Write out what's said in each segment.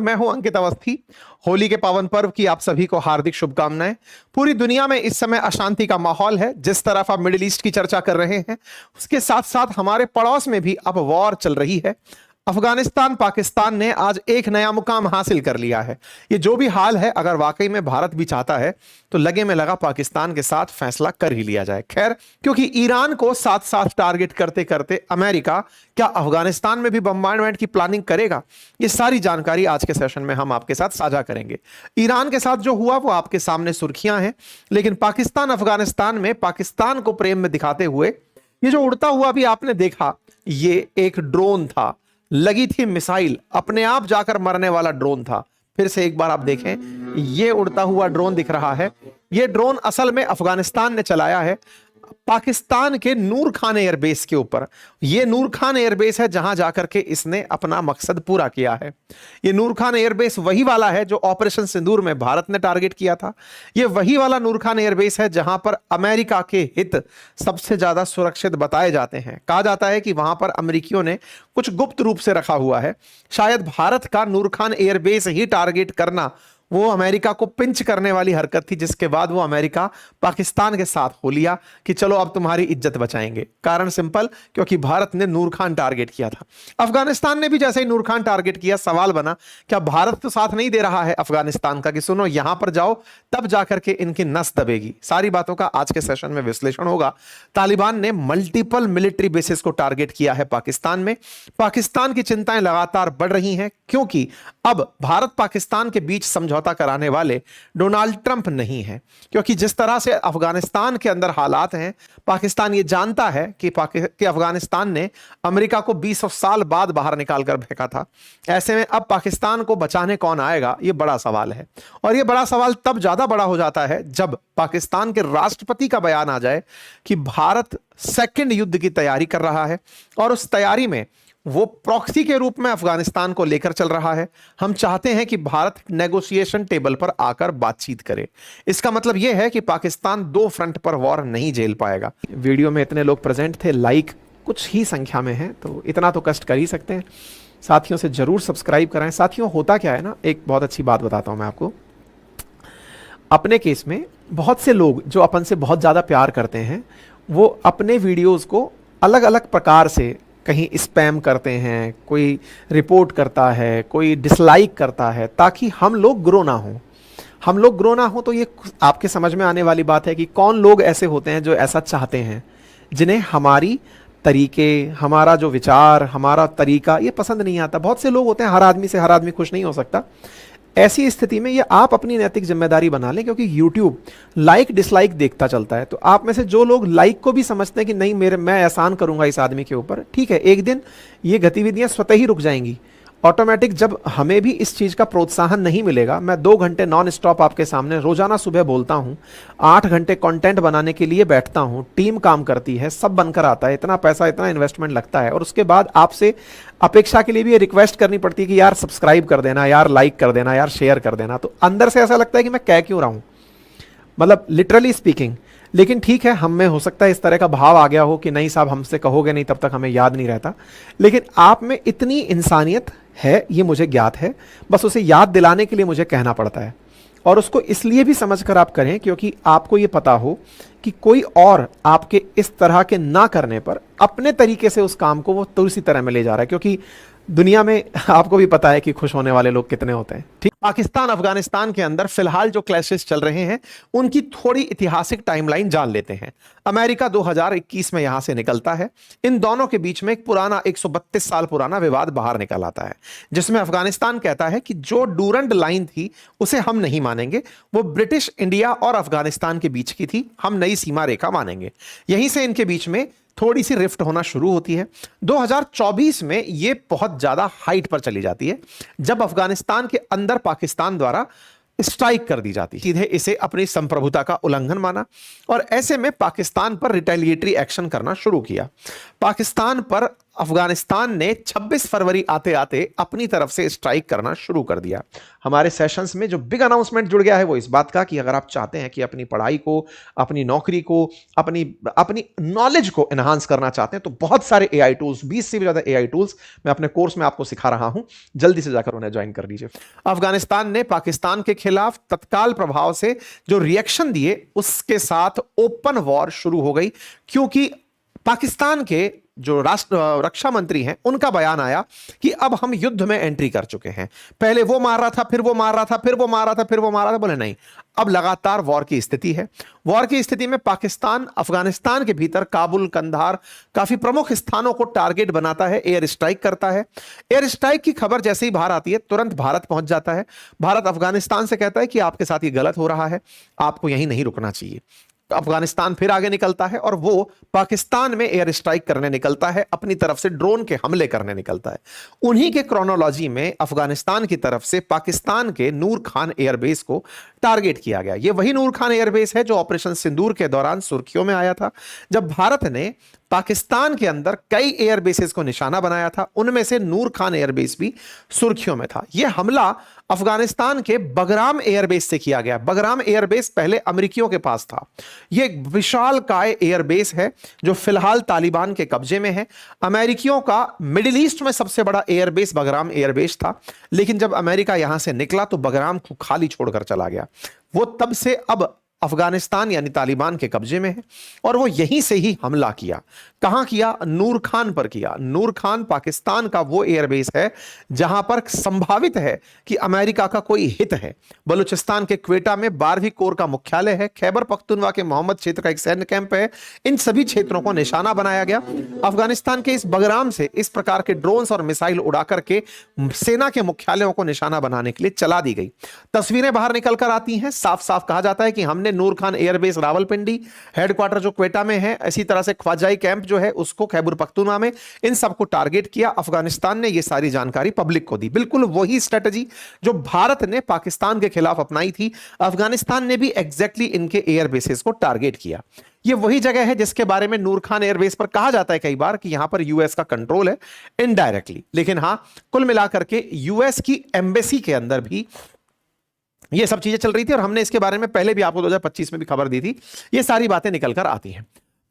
मैं हूं अंकित अवस्थी। होली के पावन पर्व की आप सभी को हार्दिक शुभकामनाएं। पूरी दुनिया में इस समय अशांति का माहौल है। जिस तरफ आप मिडिल ईस्ट की चर्चा कर रहे हैं, उसके साथ साथ हमारे पड़ोस में भी अब वॉर चल रही है। अफगानिस्तान पाकिस्तान ने आज एक नया मुकाम हासिल कर लिया है। ये जो भी हाल है, अगर वाकई में भारत भी चाहता है तो लगे में लगा पाकिस्तान के साथ फैसला कर ही लिया जाए। खैर, क्योंकि ईरान को साथ साथ टारगेट करते करते अमेरिका क्या अफगानिस्तान में भी बम्बार्डमेंट की प्लानिंग करेगा, ये सारी जानकारी आज के सेशन में हम आपके साथ साझा करेंगे। ईरान के साथ जो हुआ वो आपके सामने सुर्खियां हैं, लेकिन पाकिस्तान अफगानिस्तान में पाकिस्तान को प्रेम में दिखाते हुए ये जो उड़ता हुआ भी आपने देखा, ये एक ड्रोन था। लगी थी मिसाइल, अपने आप जाकर मरने वाला ड्रोन था। फिर से एक बार आप देखें, ये उड़ता हुआ ड्रोन दिख रहा है। ये ड्रोन असल में अफगानिस्तान ने चलाया है पाकिस्तान के नूर खान एयरबेस के ऊपर। यह नूर खान एयरबेस है जहां जाकर के इसने अपना मकसद पूरा किया है। यह नूर खान एयरबेस वही वाला है जो ऑपरेशन सिंदूर में भारत ने टारगेट किया था। यह वही वाला नूर खान एयरबेस है जहां पर अमेरिका के हित सबसे ज्यादा सुरक्षित बताए जाते हैं। कहा जाता है कि वहां पर अमेरिकियों ने कुछ गुप्त रूप से रखा हुआ है। शायद भारत का नूर खान एयरबेस ही टारगेट करना वो अमेरिका को पिंच करने वाली हरकत थी, जिसके बाद वो अमेरिका पाकिस्तान के साथ हो लिया कि चलो अब तुम्हारी इज्जत बचाएंगे। कारण सिंपल, क्योंकि भारत ने नूर खान टारगेट किया था। अफगानिस्तान ने भी जैसे ही नूर खान टारगेट किया, सवाल बना क्या भारत तो साथ नहीं दे रहा है अफगानिस्तान का कि सुनो यहां पर जाओ तब जाकर के इनकी नस दबेगी। सारी बातों का आज के सेशन में विश्लेषण होगा। तालिबान ने मल्टीपल मिलिट्री बेसिस को टारगेट किया है पाकिस्तान में। पाकिस्तान की चिंताएं लगातार बढ़ रही हैं, क्योंकि अब भारत पाकिस्तान के बीच समझौता कराने वाले डोनाल्ड ट्रंप नहीं है। क्योंकि जिस तरह से अफगानिस्तान के अंदर हालात हैं, पाकिस्तान ये जानता है कि अफगानिस्तान ने अमेरिका को 20 साल बाद बाहर निकालकर फेंका था। ऐसे में अब पाकिस्तान को बचाने कौन आएगा, ये बड़ा सवाल है। और ये बड़ा सवाल तब ज्यादा बड़ा हो जाता है जब पाकिस्तान के राष्ट्रपति का बयान आ जाए कि भारत सेकंड युद्ध की तैयारी कर रहा है और उस तैयारी में वो प्रॉक्सी के रूप में अफगानिस्तान को लेकर चल रहा है। हम चाहते हैं कि भारत नेगोशिएशन टेबल पर आकर बातचीत करे। इसका मतलब यह है कि पाकिस्तान दो फ्रंट पर वॉर नहीं झेल पाएगा। वीडियो में इतने लोग प्रेजेंट थे, लाइक कुछ ही संख्या में है, तो इतना तो कष्ट कर ही सकते हैं। साथियों से जरूर सब्सक्राइब कराएं। साथियों, होता क्या है ना, एक बहुत अच्छी बात बताता हूं मैं आपको। अपने केस में बहुत से लोग जो अपन से बहुत ज्यादा प्यार करते हैं, वो अपने वीडियोज को अलग अलग प्रकार से कहीं स्पैम करते हैं, कोई रिपोर्ट करता है, कोई डिसलाइक करता है, ताकि हम लोग ग्रो ना हो। हम लोग ग्रो ना हो तो ये आपके समझ में आने वाली बात है कि कौन लोग ऐसे होते हैं जो ऐसा चाहते हैं, जिन्हें हमारी तरीके, हमारा जो विचार, हमारा तरीका ये पसंद नहीं आता। बहुत से लोग होते हैं, हर आदमी से हर आदमी खुश नहीं हो सकता। ऐसी स्थिति में ये आप अपनी नैतिक जिम्मेदारी बना लें, क्योंकि YouTube लाइक डिसलाइक देखता चलता है। तो आप में से जो लोग लाइक को भी समझते हैं कि नहीं मैं एहसान करूंगा इस आदमी के ऊपर, ठीक है, एक दिन ये गतिविधियां स्वतः ही रुक जाएंगी ऑटोमेटिक। जब हमें भी इस चीज का प्रोत्साहन नहीं मिलेगा, मैं 2 घंटे नॉन स्टॉप आपके सामने रोजाना सुबह बोलता हूं, 8 घंटे कंटेंट बनाने के लिए बैठता हूं, टीम काम करती है, सब बनकर आता है, इतना पैसा इतना इन्वेस्टमेंट लगता है, और उसके बाद आपसे अपेक्षा के लिए भी ये रिक्वेस्ट करनी पड़ती है कि यार सब्सक्राइब कर देना, यार लाइक कर देना, यार शेयर कर देना। तो अंदर से ऐसा लगता है कि मैं कह क्यों रहा हूं, मतलब लिटरली स्पीकिंग। लेकिन ठीक है, हम में हो सकता है इस तरह का भाव आ गया हो कि नहीं साहब हमसे कहोगे नहीं तब तक हमें याद नहीं रहता। लेकिन आप में इतनी इंसानियत है, ये मुझे ज्ञात है, बस उसे याद दिलाने के लिए मुझे कहना पड़ता है। और उसको इसलिए भी समझकर आप करें क्योंकि आपको ये पता हो कि कोई और आपके इस तरह के ना करने पर अपने तरीके से उस काम को वो दूसरी तरह में ले जा रहा है। क्योंकि दुनिया में आपको भी पता है कि खुश होने वाले लोग कितने होते हैं। ठीक, पाकिस्तान अफगानिस्तान के अंदर फिलहाल जो क्लैशेस चल रहे हैं उनकी थोड़ी ऐतिहासिक टाइमलाइन जान लेते हैं। अमेरिका 2021 में यहां से निकलता है। इन दोनों के बीच में एक पुराना 132 साल पुराना विवाद बाहर निकल आता है, जिसमें अफगानिस्तान कहता है कि जो डूरंड लाइन थी उसे हम नहीं मानेंगे, वो ब्रिटिश इंडिया और अफगानिस्तान के बीच की थी, हम नई सीमा रेखा मानेंगे। यहीं से इनके बीच में थोड़ी सी रिफ्ट होना शुरू होती है। 2024 में यह बहुत ज्यादा हाइट पर चली जाती है, जब अफगानिस्तान के अंदर पाकिस्तान द्वारा स्ट्राइक कर दी जाती, सीधे इसे अपनी संप्रभुता का उल्लंघन माना और ऐसे में पाकिस्तान पर रिटेलिएटरी एक्शन करना शुरू किया। पाकिस्तान पर अफगानिस्तान ने 26 फरवरी आते आते अपनी तरफ से स्ट्राइक करना शुरू कर दिया। हमारे सेशंस में जो बिग अनाउंसमेंट जुड़ गया है वो इस बात का कि अगर आप चाहते हैं कि अपनी पढ़ाई को, अपनी नौकरी को, अपनी अपनी नॉलेज को एनहांस करना चाहते हैं, तो बहुत सारे एआई टूल्स, 20 से भी ज्यादा एआई टूल्स मैं अपने कोर्स में आपको सिखा रहा हूं। जल्दी से जाकर उन्हें ज्वाइन कर लीजिए। अफगानिस्तान ने पाकिस्तान के खिलाफ तत्काल प्रभाव से जो रिएक्शन दिए, उसके साथ ओपन वॉर शुरू हो गई, क्योंकि पाकिस्तान के जो राष्ट्र रक्षा मंत्री हैं, उनका बयान आया कि अब हम युद्ध में एंट्री कर चुके हैं। पहले वो मार रहा था, फिर वो मार रहा था, फिर वो मार रहा था, फिर वो मार रहा था। बोले नहीं, अब लगातार वॉर की स्थिति है। वॉर की स्थिति में पाकिस्तान अफगानिस्तान के भीतर काबुल, कंधार, काफी प्रमुख स्थानों को टारगेट बनाता है, एयर स्ट्राइक करता है। एयर स्ट्राइक की खबर जैसे ही बाहर आती है, तुरंत भारत पहुंच जाता है। भारत अफगानिस्तान से कहता है कि आपके साथ ये गलत हो रहा है, आपको यहीं नहीं रुकना चाहिए। तो अफगानिस्तान फिर आगे निकलता है और वो पाकिस्तान में एयर स्ट्राइक करने निकलता है, अपनी तरफ से ड्रोन के हमले करने निकलता है। उन्हीं के क्रोनोलॉजी में अफगानिस्तान की तरफ से पाकिस्तान के नूर खान एयरबेस को टारगेट किया गया। ये वही नूर खान एयरबेस है जो ऑपरेशन सिंदूर के दौरान सुर्खियों में आया था, जब भारत ने पाकिस्तान के अंदर कई एयरबेसेस को निशाना बनाया था। उनमें से नूर खान एयरबेस भी सुर्खियों में था। यह हमला अफगानिस्तान के बगराम एयरबेस से किया गया। बगराम एयरबेस पहले अमेरिकियों के पास था। यह एक विशालकाय एयरबेस है जो फिलहाल तालिबान के कब्जे में है। अमेरिकियों का मिडिल ईस्ट में सबसे बड़ा एयरबेस बगराम एयरबेस था, लेकिन जब अमेरिका यहां से निकला तो बगराम को खाली छोड़कर चला गया। वो तब से अब अफगानिस्तान यानी तालिबान के कब्जे में है और वो यहीं से ही हमला किया। कहां किया? नूर खान पर किया। नूर खान पाकिस्तान का वो एयरबेस है जहां पर संभावित है कि अमेरिका का कोई हित है। बलूचिस्तान के क्वेटा में 12वीं कोर का मुख्यालय है। खैबर पख्तूनवा के मोहम्मद क्षेत्र का एक सैन्य कैंप है। इन सभी क्षेत्रों को निशाना बनाया गया। अफगानिस्तान के इस बगराम से इस प्रकार के ड्रोन्स और मिसाइल उड़ा करके सेना के मुख्यालयों को निशाना बनाने के लिए चला दी गई। तस्वीरें बाहर निकल कर आती हैं, साफ साफ कहा जाता है कि हमने नूर खान एयरबेस रावलपिंडी, हेडक्वार्टर जो क्वेटा में है, इसी तरह से ख्वाजाई कैंप जो है उसको खैबर पख्तूनवा में, इन सबको टारगेट किया। अफगानिस्तान ने यह सारी जानकारी पब्लिक को दी। बिल्कुल वही स्ट्रेटजी जो भारत ने पाकिस्तान के खिलाफ अपनाई थी, अफगानिस्तान ने भी एग्जैक्टली इनके एयरबेसेस को टारगेट किया। यह वही जगह है जिसके बारे में नूर खान एयरबेस पर कहा जाता है कई बार कि यहां पर यूएस का कंट्रोल है इनडायरेक्टली। लेकिन हां, कुल मिलाकर के यूएस की एम्बेसी के अंदर भी ये सब चीजें चल रही थी और हमने इसके बारे में पहले भी आपको 2025 में भी खबर दी थी। ये सारी बातें निकल कर आती हैं।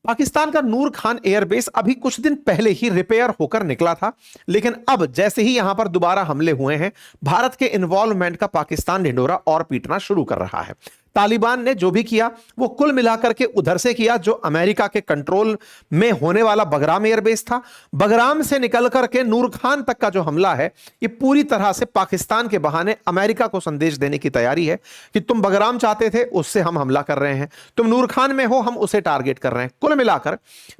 पाकिस्तान का नूर खान एयरबेस अभी कुछ दिन पहले ही रिपेयर होकर निकला था, लेकिन अब जैसे ही यहां पर दोबारा हमले हुए हैं, भारत के इन्वॉल्वमेंट का पाकिस्तान ढिंढोरा और पीटना शुरू कर रहा है। तालिबान ने जो भी किया वो कुल मिलाकर के उधर से किया जो अमेरिका के कंट्रोल में होने वाला बगराम एयरबेस था। बगराम से निकल करके नूर खान तक का जो हमला है, ये पूरी तरह से पाकिस्तान के बहाने अमेरिका को संदेश देने की तैयारी है कि तुम बगराम चाहते थे, उससे हम हमला कर रहे हैं। तुम नूर खान में हो, हम उसे टारगेट कर रहे हैं। कुल मिलाकर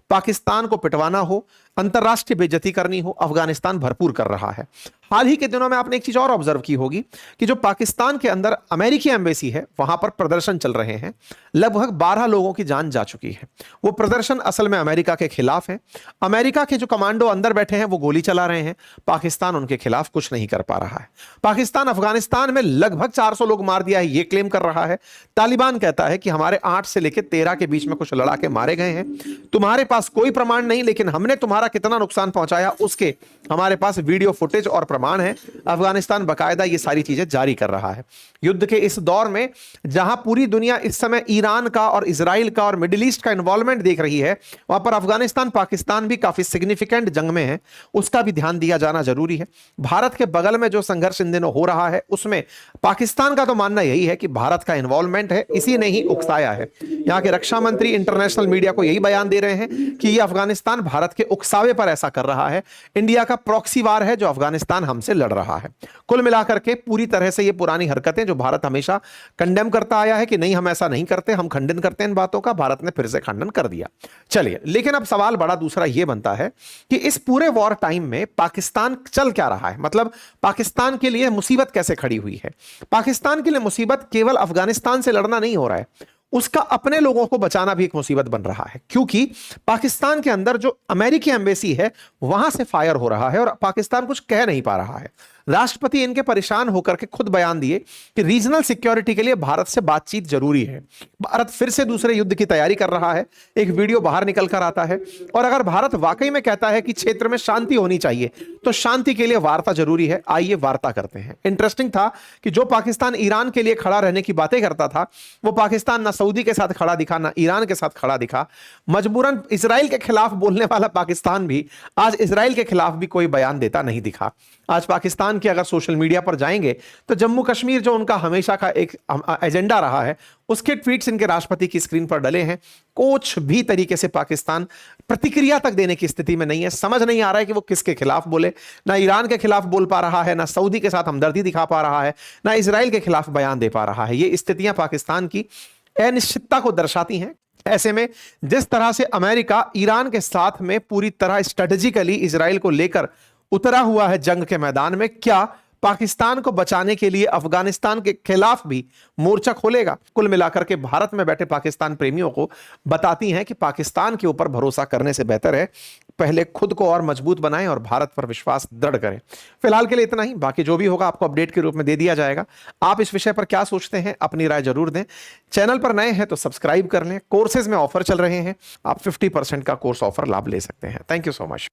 पाकिस्तान को पिटवाना हो, अंतरराष्ट्रीय बेइज्जती करनी हो, अफगानिस्तान भरपूर कर रहा है। हाल ही के दिनों में आपने एक चीज और ऑब्जर्व की होगी कि जो पाकिस्तान के अंदर अमेरिकी एम्बेसी है, वहां पर प्रदर्शन चल रहे हैं। लगभग 12 लोगों की जान जा चुकी है। वो प्रदर्शन असल में अमेरिका के खिलाफ है। अमेरिका के जो कमांडो अंदर बैठे हैं वो गोली चला रहे हैं। पाकिस्तान उनके खिलाफ कुछ नहीं कर पा रहा है। पाकिस्तान अफगानिस्तान में लगभग 400 लोग मार दिया है, ये क्लेम कर रहा है। तालिबान कहता है कि हमारे 8 से लेकर 13 के बीच में कुछ लड़ाके मारे गए हैं। तुम्हारे पास कोई प्रमाण नहीं, लेकिन हमने तुम्हारा कितना नुकसान पहुंचाया उसके हमारे पास वीडियो फुटेज और प्रमाण है। अफगानिस्तान बकायदा ये सारी चीजें जारी कर रहा है। युद्ध के इस दौर में जहां पूरी दुनिया इस समय ईरान का और इजराइल का और मिडिल ईस्ट का इन्वॉल्वमेंट देख रही है, वहां पर अफगानिस्तान पाकिस्तान भी काफी सिग्निफिकेंट जंग में है। उसका भी ध्यान दिया जाना जरूरी है। भारत के बगल में जो संघर्ष इन दिनों हो रहा है उसमें पाकिस्तान का तो मानना यही है कि भारत का इन्वॉल्वमेंट है, इसी ने ही उकसाया है। यहां के रक्षा मंत्री इंटरनेशनल मीडिया को यही बयान दे रहे हैं कि यह अफगानिस्तान भारत के उकसावे पर ऐसा कर रहा है। इंडिया का प्रॉक्सी वार है जो अफगानिस्तान हमसे लड़ रहा है। कुल मिलाकर के पूरी तरह से ये पुरानी हरकतें जो भारत हमेशा कंडेम करता आया है कि नहीं हम ऐसा नहीं करते, हम खंडन करते हैं इन बातों का, भारत ने फिर से खंडन कर दिया। चलिए, लेकिन अब सवाल बड़ा दूसरा यह बनता है कि इस पूरे वॉर टाइम में पाकिस्तान चल क्या रहा है, मतलब पाकिस्तान के लिए मुसीबत कैसे खड़ी हुई है। पाकिस्तान के लिए मुसीबत केवल अफगानिस्तान से लड़ना नहीं हो रहा है, उसका अपने लोगों को बचाना भी एक मुसीबत बन रहा है, क्योंकि पाकिस्तान के अंदर जो अमेरिकी एम्बेसी है वहां से फायर हो रहा है और पाकिस्तान कुछ कह नहीं पा रहा है। राष्ट्रपति इनके परेशान होकर के खुद बयान दिए कि रीजनल सिक्योरिटी के लिए भारत से बातचीत जरूरी है। भारत फिर से दूसरे युद्ध की तैयारी कर रहा है। एक वीडियो बाहर निकल कर आता है और अगर भारत वाकई में कहता है कि क्षेत्र में शांति होनी चाहिए तो शांति के लिए वार्ता जरूरी है। आइए वार्ता करते हैं। इंटरेस्टिंग था कि जो पाकिस्तान ईरान के लिए खड़ा रहने की बातें करता था, वो पाकिस्तान ना सऊदी के साथ खड़ा दिखा, ना ईरान के साथ खड़ा दिखा। मजबूरन इजराइल के खिलाफ बोलने वाला पाकिस्तान भी आज इजराइल के खिलाफ भी कोई बयान देता नहीं दिखा। आज पाकिस्तान के अगर सोशल मीडिया पर जाएंगे तो जम्मू कश्मीर जो उनका हमेशा का एक एजेंडा रहा है, उसके ट्वीट्स इनके राष्ट्रपति की स्क्रीन पर डले हैं। कुछ भी तरीके से पाकिस्तान प्रतिक्रिया तक देने की स्थिति में नहीं है। समझ नहीं आ रहा है कि वो किसके खिलाफ बोले। ना ईरान के खिलाफ बोल पा रहा है, ना सऊदी के साथ हमदर्दी दिखा पा रहा है, ना इजराइल के खिलाफ बयान दे पा रहा है। ये स्थितियां पाकिस्तान की अनिश्चितता को दर्शाती हैं। ऐसे में जिस तरह से अमेरिका ईरान के साथ में पूरी तरह स्ट्रेटेजिकली इजराइल को लेकर उतरा हुआ है जंग के मैदान में, क्या पाकिस्तान को बचाने के लिए अफगानिस्तान के खिलाफ भी मोर्चा खोलेगा? कुल मिलाकर के भारत में बैठे पाकिस्तान प्रेमियों को बताती हैं कि पाकिस्तान के ऊपर भरोसा करने से बेहतर है पहले खुद को और मजबूत बनाएं और भारत पर विश्वास दृढ़ करें। फिलहाल के लिए इतना ही। बाकी जो भी होगा आपको अपडेट के रूप में दे दिया जाएगा। आप इस विषय पर क्या सोचते हैं, अपनी राय जरूर दें। चैनल पर नए हैं तो सब्सक्राइब कर लें। कोर्सेज में ऑफर चल रहे हैं, आप 50% का कोर्स ऑफर लाभ ले सकते हैं। Thank you so much.